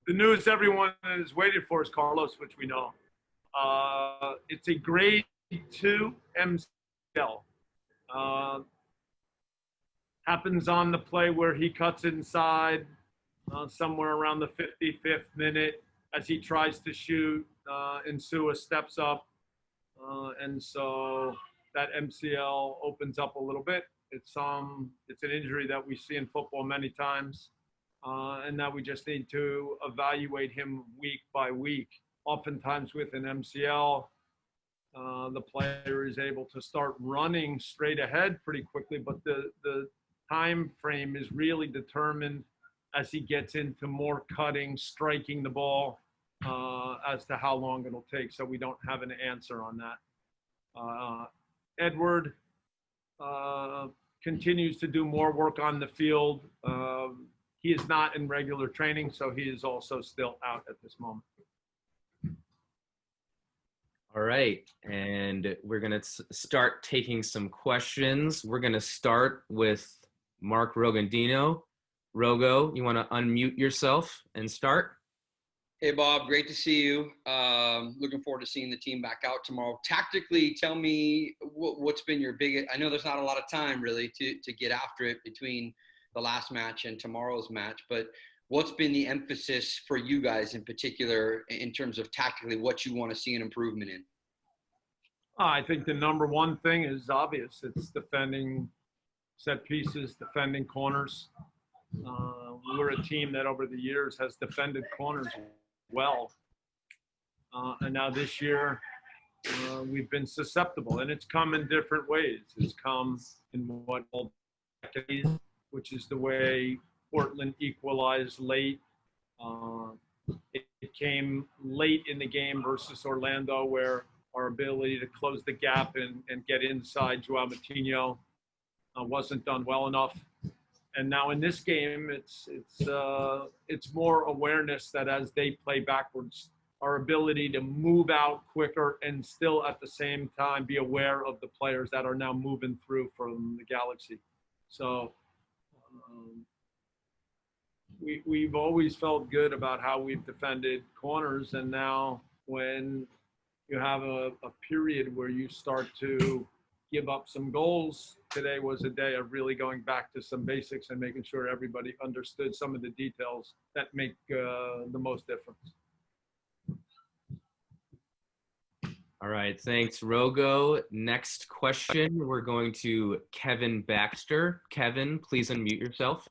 The news everyone is waiting for is Carlos, which we know. It's a grade 2 MCL. Happens on the play where he cuts inside somewhere around the 55th minute as he tries to shoot. Insua steps up. And so that MCL opens up a little bit. It's an injury that we see in football many times. And that we just need to evaluate him week by week. Oftentimes with an MCL, the player is able to start running straight ahead pretty quickly, but the time frame is really determined as he gets into more cutting, striking the ball, as to how long it'll take. So we don't have an answer on that. Edward continues to do more work on the field. He is not in regular training, so he is also still out at this moment. All right, and we're going to start taking some questions. We're going to start with Mark Rogandino. Rogo, you want to unmute yourself and start? Hey, Bob, great to see you. Looking forward to seeing the team back out tomorrow. Tactically, tell me what's been your biggest – I know there's not a lot of time, really, to get after it between the last match and tomorrow's match, but what's been the emphasis for you guys in particular in terms of tactically what you want to see an improvement in? I think the number one thing is obvious. It's defending set pieces, defending corners. We're a team that over the years has defended corners well. And now this year, we've been susceptible. And it's come in different ways. It's come in what decades, which is the way Portland equalized late. It came late in the game versus Orlando, where our ability to close the gap and get inside Joao Moutinho wasn't done well enough. And now in this game, it's more awareness that as they play backwards, our ability to move out quicker and still at the same time be aware of the players that are now moving through from the Galaxy. So we've always felt good about how we've defended corners, and now when you have a period where you start to give up some goals, today was a day of really going back to some basics and making sure everybody understood some of the details that make the most difference. All right, thanks, Rogo. Next question, we're going to Kevin Baxter. Kevin, please unmute yourself.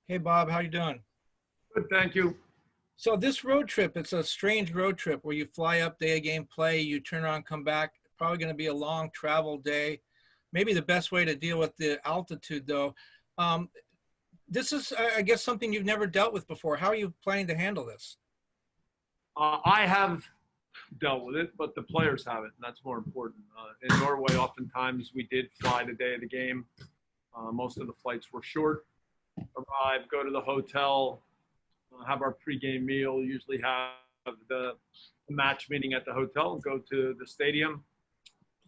Hey, Bob, how you doing? Good, thank you. So this road trip, it's a strange road trip where you fly up, day of game play, you turn around, come back. Probably going to be a long travel day. Maybe the best way to deal with the altitude, though. This is, I guess, something you've never dealt with before. How are you planning to handle this? I have dealt with it, but the players haven't, and that's more important. In Norway, oftentimes we did fly the day of the game. Most of the flights were short. Arrive, go to the hotel, have our pregame meal, usually have the match meeting at the hotel, go to the stadium,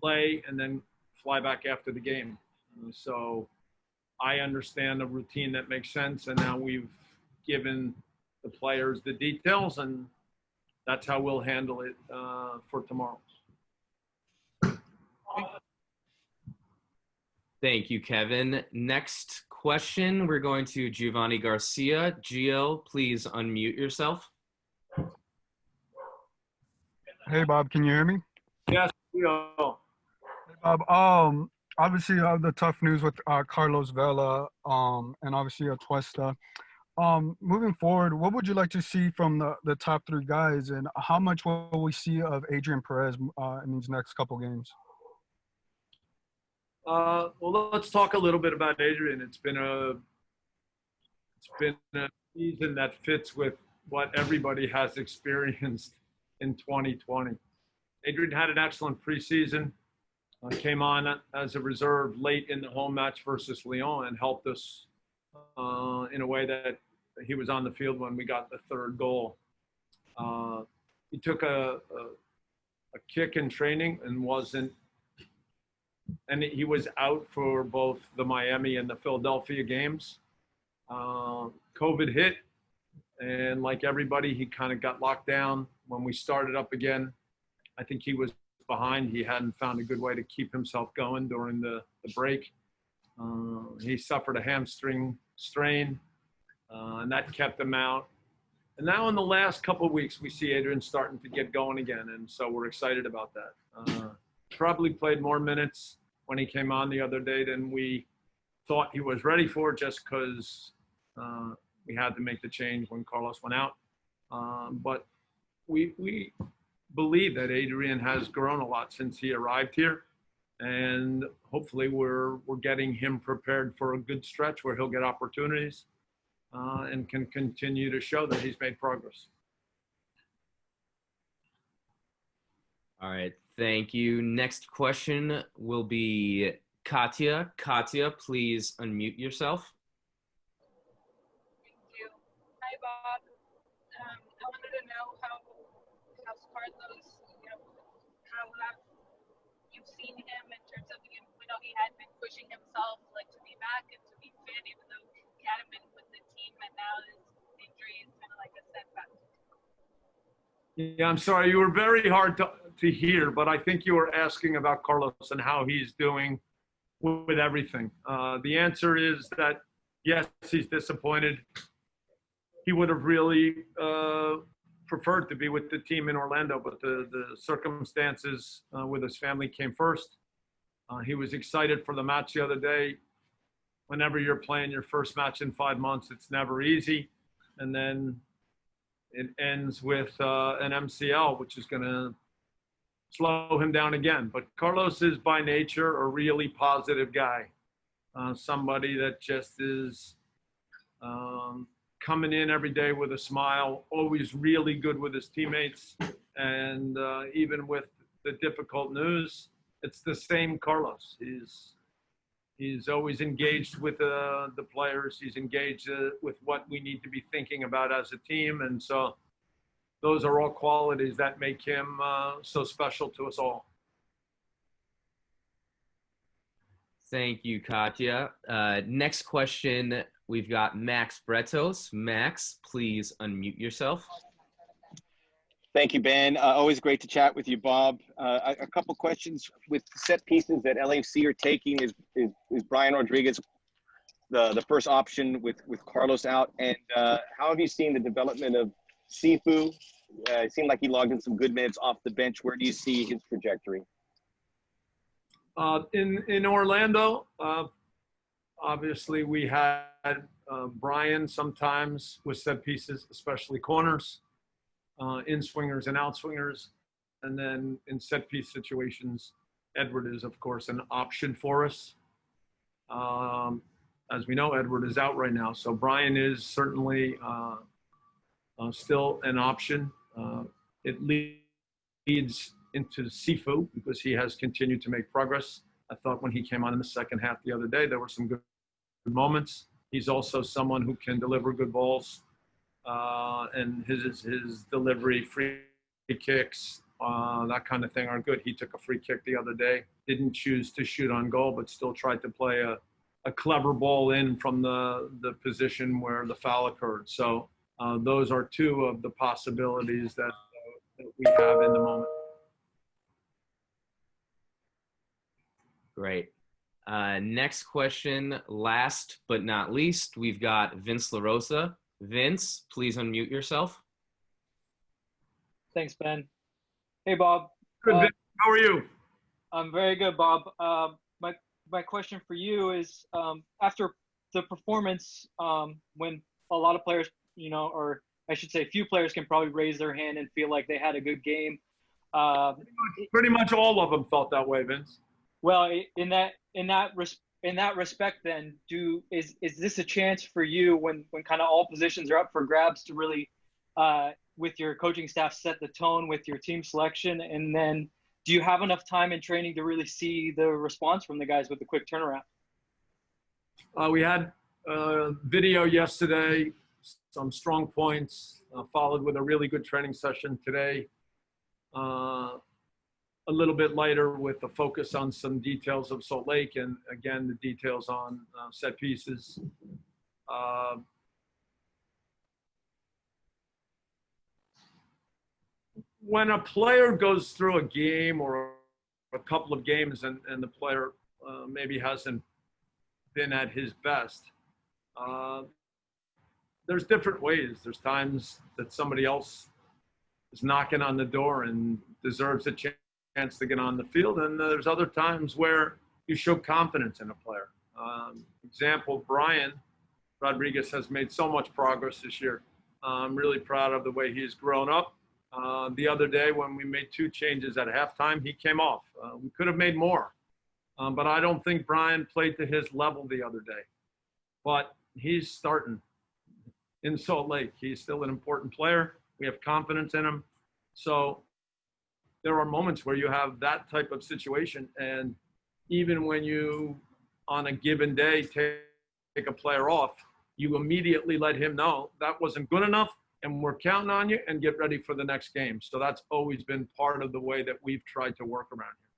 play, and then fly back after the game. So I understand a routine that makes sense, and now we've given the players the details, and that's how we'll handle it for tomorrow. Thank you, Kevin. Next question, we're going to Giovanni Garcia. Gio, please unmute yourself. Hey, Bob, can you hear me? Yes, Gio. Hey, Bob, obviously you have the tough news with Carlos Vela and obviously Atuesta. Moving forward, what would you like to see from the top three guys, and how much will we see of Adrian Perez in these next couple games? Well, let's talk a little bit about Adrian. It's been a season that fits with what everybody has experienced in 2020. Adrian had an excellent preseason. Came on as a reserve late in the home match versus Lyon and helped us in a way that he was on the field when we got the third goal. He took a kick in training and he was out for both the Miami and the Philadelphia games. COVID hit, and like everybody, he kind of got locked down when we started up again. I think he was behind. He hadn't found a good way to keep himself going during the break. He suffered a hamstring strain, and that kept him out. And now in the last couple of weeks, we see Adrian starting to get going again, and so we're excited about that. Probably played more minutes when he came on the other day than we thought he was ready for, just because we had to make the change when Carlos went out. But we believe that Adrian has grown a lot since he arrived here, and hopefully we're getting him prepared for a good stretch where he'll get opportunities and can continue to show that he's made progress. All right, thank you. Next question will be Katya. Katya, please unmute yourself. Thank you. Hi, Bob. I wanted to know how's Carlos, how have you seen him in terms of, we know he had been pushing himself to be back and to be fit, even though he hadn't been with the team, and now his injury is kind of like a setback. Yeah, I'm sorry. You were very hard to hear, but I think you were asking about Carlos and how he's doing with everything. The answer is that, yes, he's disappointed. He would have really preferred to be with the team in Orlando, but the circumstances with his family came first. He was excited for the match the other day. Whenever you're playing your first match in 5 months, it's never easy. And then it ends with an MCL, which is going to slow him down again. But Carlos is by nature a really positive guy, somebody that just is coming in every day with a smile, always really good with his teammates. And even with the difficult news, it's the same Carlos. He's always engaged with the players. He's engaged with what we need to be thinking about as a team. And so those are all qualities that make him so special to us all. Thank you, Katya. Next question, we've got Max Bretos. Max, please unmute yourself. Thank you, Ben. Always great to chat with you, Bob. A couple questions with set pieces that LAFC are taking. Is Brian Rodriguez the first option with Carlos out? And how have you seen the development of Sifu? It seemed like he logged in some good minutes off the bench. Where do you see his trajectory? In Orlando, obviously we had Brian sometimes with set pieces, especially corners. In swingers and out swingers, and then in set piece situations, Edward is of course an option for us. As we know, Edward is out right now, so Brian is certainly still an option. It leads into Sifu because he has continued to make progress. I thought when he came on in the second half the other day, there were some good moments. He's also someone who can deliver good balls. And his delivery, free kicks, that kind of thing are good. He took a free kick the other day, didn't choose to shoot on goal, but still tried to play a clever ball in from the position where the foul occurred. So those are two of the possibilities that we have in the moment. Great. Next question, last but not least, we've got Vince LaRosa. Vince, please unmute yourself. Thanks, Ben. Hey, Bob. Good, Vince. How are you? I'm very good, Bob. My question for you is, after the performance, when a lot of players, or I should say, few players can probably raise their hand and feel like they had a good game. Pretty much all of them felt that way, Vince. Well, in that respect, then, is this a chance for you when kind of all positions are up for grabs to really, with your coaching staff, set the tone with your team selection? And then do you have enough time in training to really see the response from the guys with the quick turnaround? We had video yesterday, some strong points, followed with a really good training session today. A little bit lighter with the focus on some details of Salt Lake and, again, the details on set pieces. When a player goes through a game or a couple of games and the player maybe hasn't been at his best, there's different ways. There's times that somebody else is knocking on the door and deserves a chance to get on the field, and there's other times where you show confidence in a player. Example, Brian Rodriguez has made so much progress this year. I'm really proud of the way he's grown up. The other day when we made 2 changes at halftime, he came off. We could have made more, but I don't think Brian played to his level the other day. But he's starting in Salt Lake. He's still an important player. We have confidence in him. So there are moments where you have that type of situation, and even when you, on a given day, take a player off, you immediately let him know that wasn't good enough, and we're counting on you, and get ready for the next game. So that's always been part of the way that we've tried to work around here.